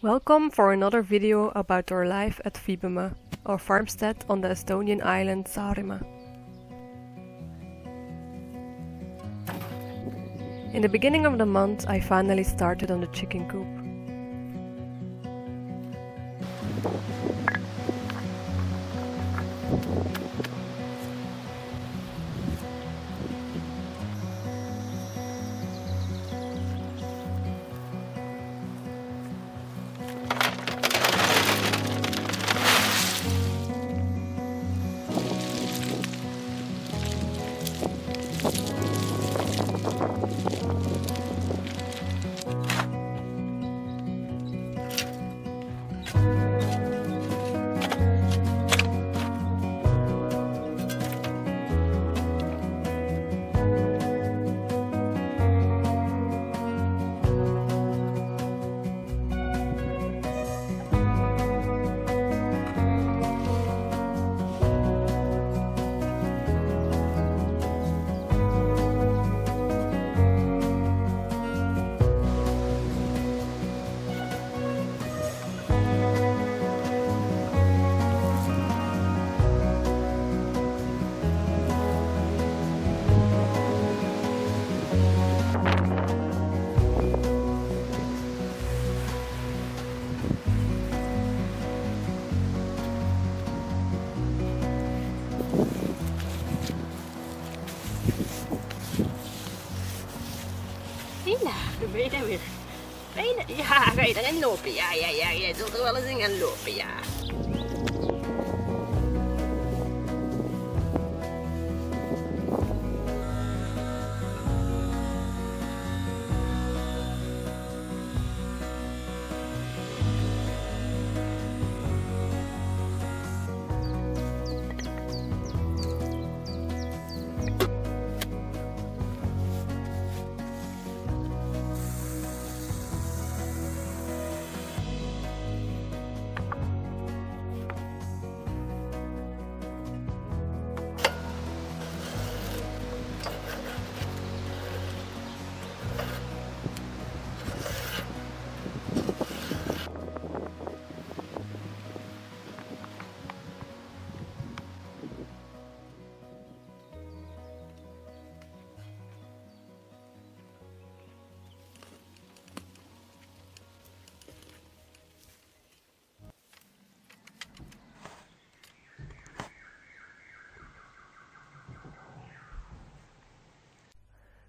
Welcome for another video about our life at Saaremaa, our farmstead on the Estonian island Saaremaa. In the beginning of the month I finally started on the chicken coop. Ben je weer? Ja, ga je erin lopen? Ja, jij zult er wel eens in gaan lopen, ja.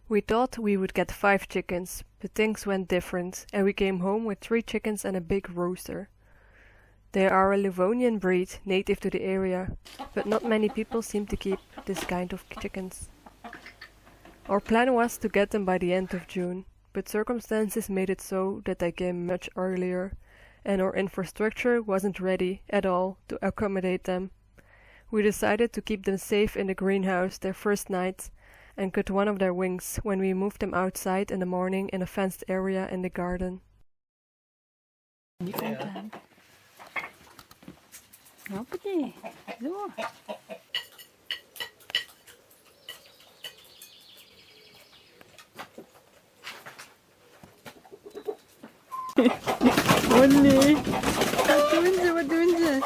We thought we would get 5 chickens, but things went different and we came home with 3 chickens and a big rooster. They are a Livonian breed native to the area, but not many people seem to keep this kind of chickens. Our plan was to get them by the end of June, but circumstances made it so that they came much earlier and our infrastructure wasn't ready at all to accommodate them. We decided to keep them safe in the greenhouse their first night and cut one of their wings when we moved them outside in the morning in a fenced area in the garden. Hoppatee, zo. Oh nee, wat doen ze?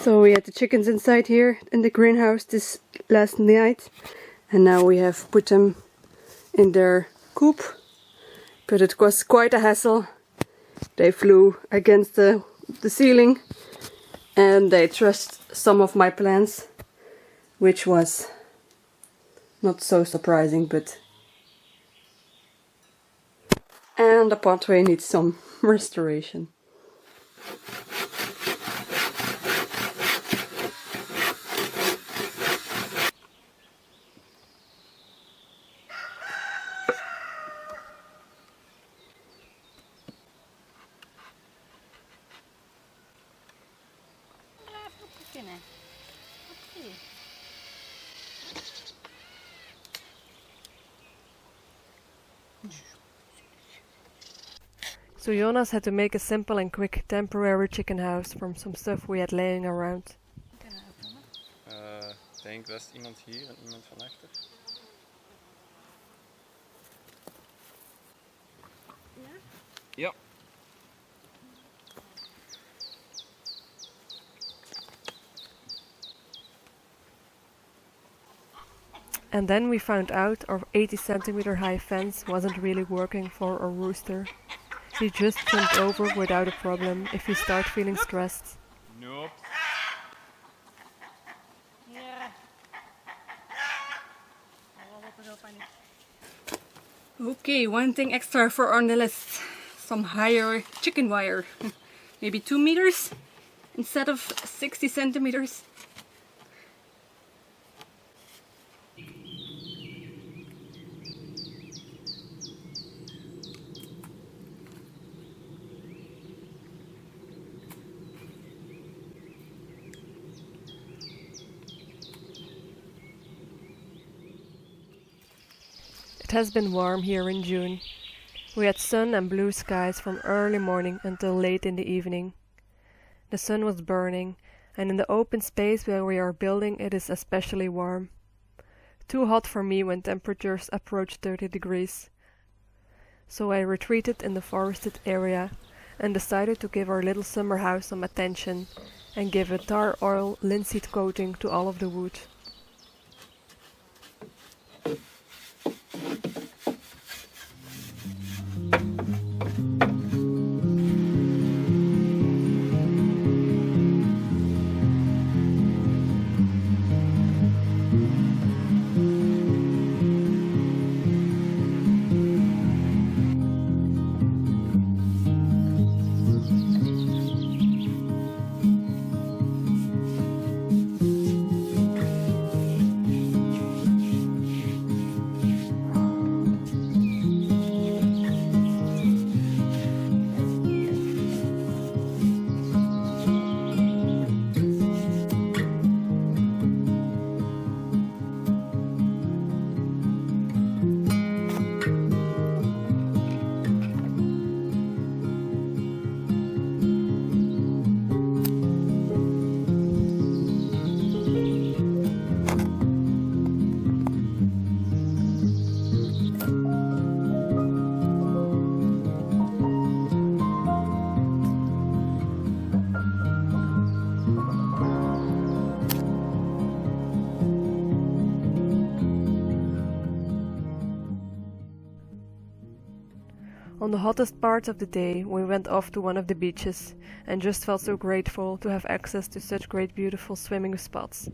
So we had the chickens inside here in the greenhouse this last night, and now we have put them in their coop, but it was quite a hassle. They flew against the ceiling and they trashed some of my plants, which was not so surprising, and the pathway needs some restoration. So Jonas had to make a simple and quick temporary chicken house from some stuff we had laying around. Ik denk, dat is iemand hier en iemand van achter. Ja. And then we found out our 80 centimeter high fence wasn't really working for our rooster. He just jumped over without a problem if he started feeling stressed. Nope. Okay, one thing extra for on the list. Some higher chicken wire. Maybe 2 meters instead of 60 centimeters. It has been warm here in June. We had sun and blue skies from early morning until late in the evening. The sun was burning, and in the open space where we are building it is especially warm. Too hot for me when temperatures approach 30 degrees. So I retreated in the forested area and decided to give our little summer house some attention and give a tar oil linseed coating to all of the wood. On the hottest part of the day, we went off to one of the beaches and just felt so grateful to have access to such great beautiful swimming spots.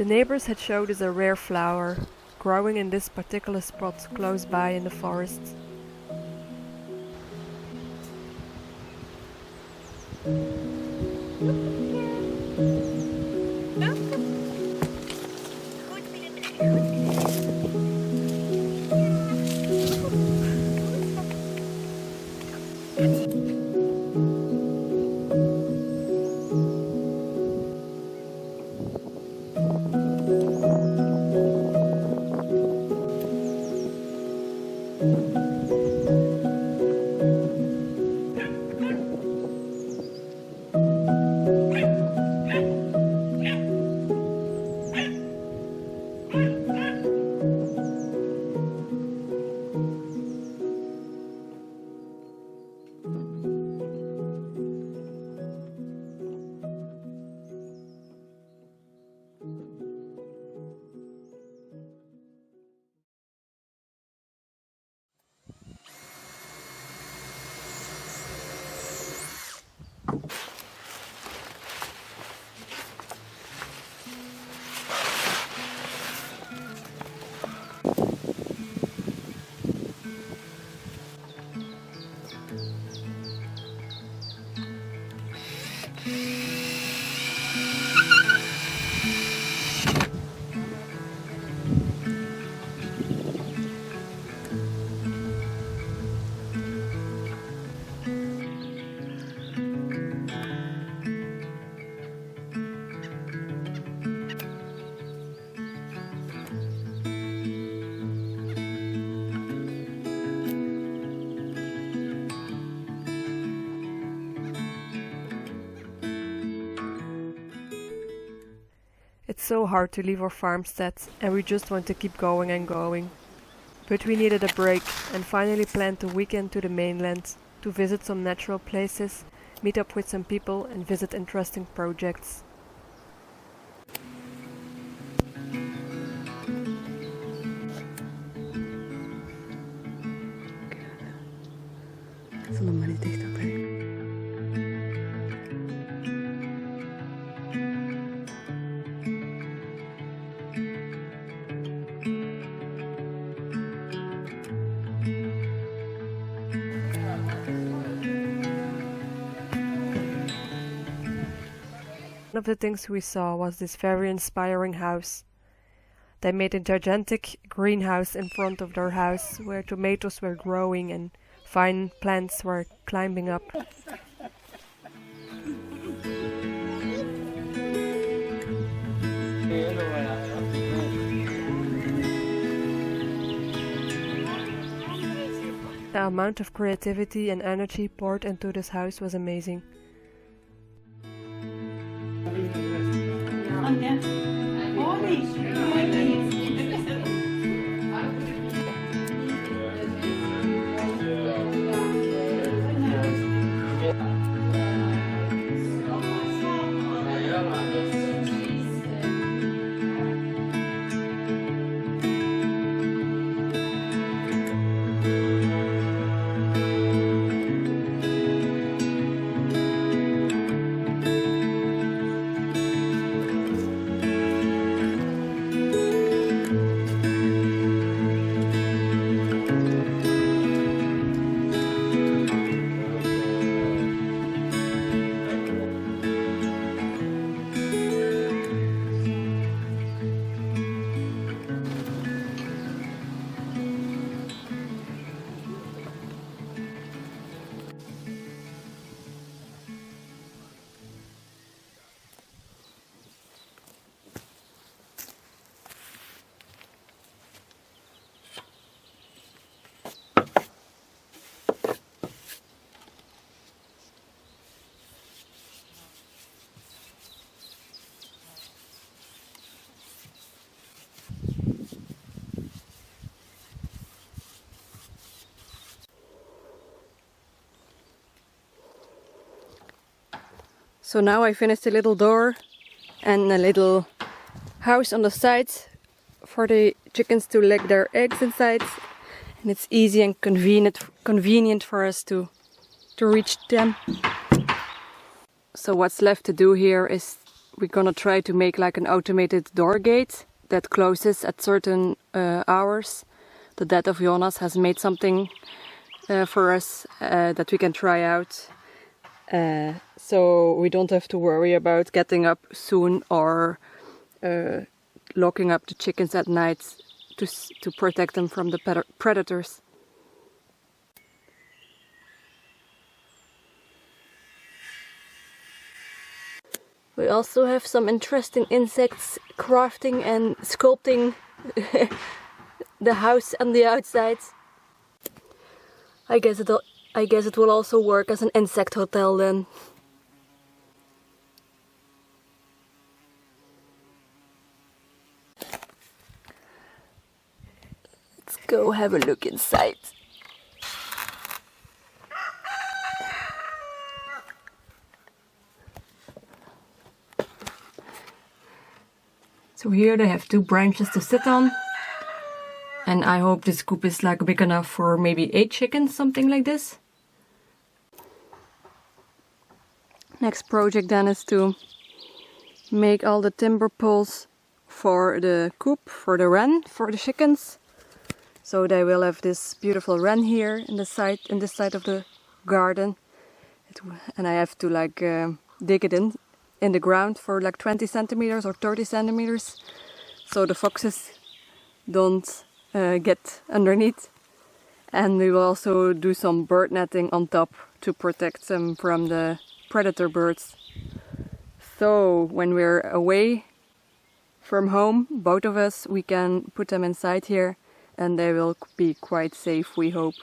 The neighbors had showed us a rare flower, growing in this particular spot close by in the forest. It's so hard to leave our farmstead, and we just want to keep going and going. But we needed a break and finally planned a weekend to the mainland to visit some natural places, meet up with some people and visit interesting projects. Zullen maar niet dichterbij. One of the things we saw was this very inspiring house. They made a gigantic greenhouse in front of their house where tomatoes were growing and fine plants were climbing up. The amount of creativity and energy poured into this house was amazing. So now I finished a little door and a little house on the sides for the chickens to lay their eggs inside, and it's easy and convenient for us to reach them. So what's left to do here is we're gonna try to make like an automated door gate that closes at certain hours. The dad of Jonas has made something for us that we can try out. So we don't have to worry about getting up soon or locking up the chickens at night to protect them from the predators. We also have some interesting insects crafting and sculpting the house on the outside. I guess it will also work as an insect hotel then. Let's go have a look inside. So here they have 2 branches to sit on. And I hope this coop is like big enough for maybe 8 chickens, something like this. Next project then is to make all the timber poles for the coop, for the wren, for the chickens. So they will have this beautiful wren here in this side of the garden. And I have to like dig it in the ground for like 20 centimeters or 30 centimeters, so the foxes don't get underneath. And we will also do some bird netting on top to protect them from the predator birds. So when we're away from home, both of us, we can put them inside here and they will be quite safe, we hope.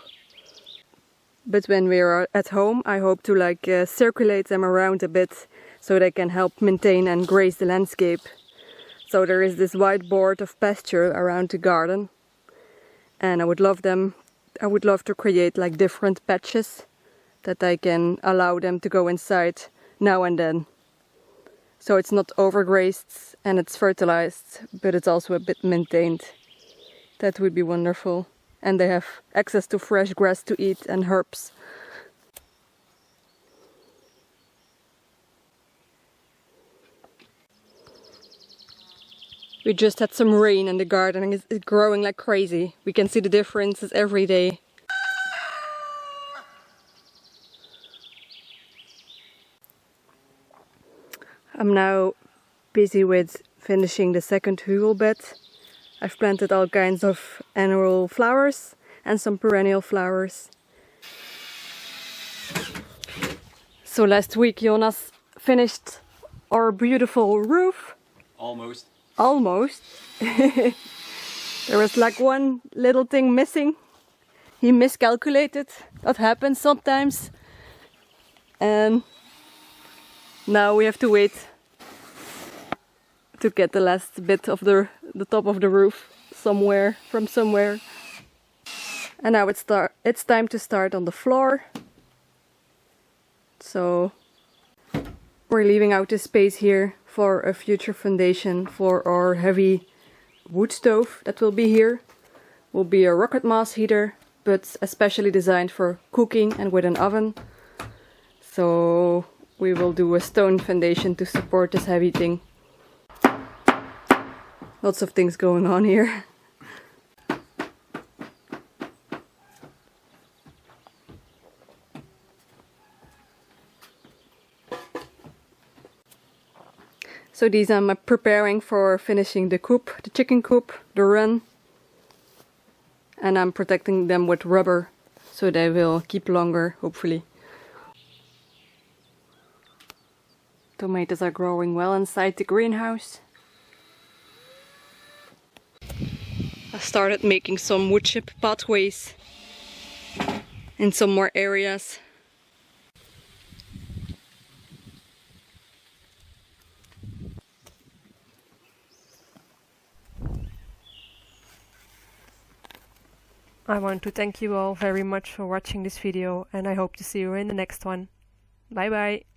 But when we're at home, I hope to like circulate them around a bit so they can help maintain and graze the landscape. So there is this wide board of pasture around the garden, and I would love to create like different patches that I can allow them to go inside now and then. So it's not overgrazed and it's fertilized, but it's also a bit maintained. That would be wonderful. And they have access to fresh grass to eat and herbs. We just had some rain and the garden is growing like crazy. We can see the differences every day. I'm now busy with finishing the second hugel bed. I've planted all kinds of annual flowers and some perennial flowers. So last week Jonas finished our beautiful roof. Almost. Almost. There was like one little thing missing. He miscalculated. That happens sometimes. And now we have to wait to get the last bit of the top of the roof from somewhere. And now it's time to start on the floor. So we're leaving out the space here for a future foundation for our heavy wood stove that will be here. Will be a rocket mass heater, but especially designed for cooking and with an oven. So we will do a stone foundation to support this heavy thing. Lots of things going on here. So these I'm preparing for finishing the coop, the chicken coop, the run. And I'm protecting them with rubber so they will keep longer, hopefully. Tomatoes are growing well inside the greenhouse. I started making some wood chip pathways in some more areas. I want to thank you all very much for watching this video, and I hope to see you in the next one. Bye bye!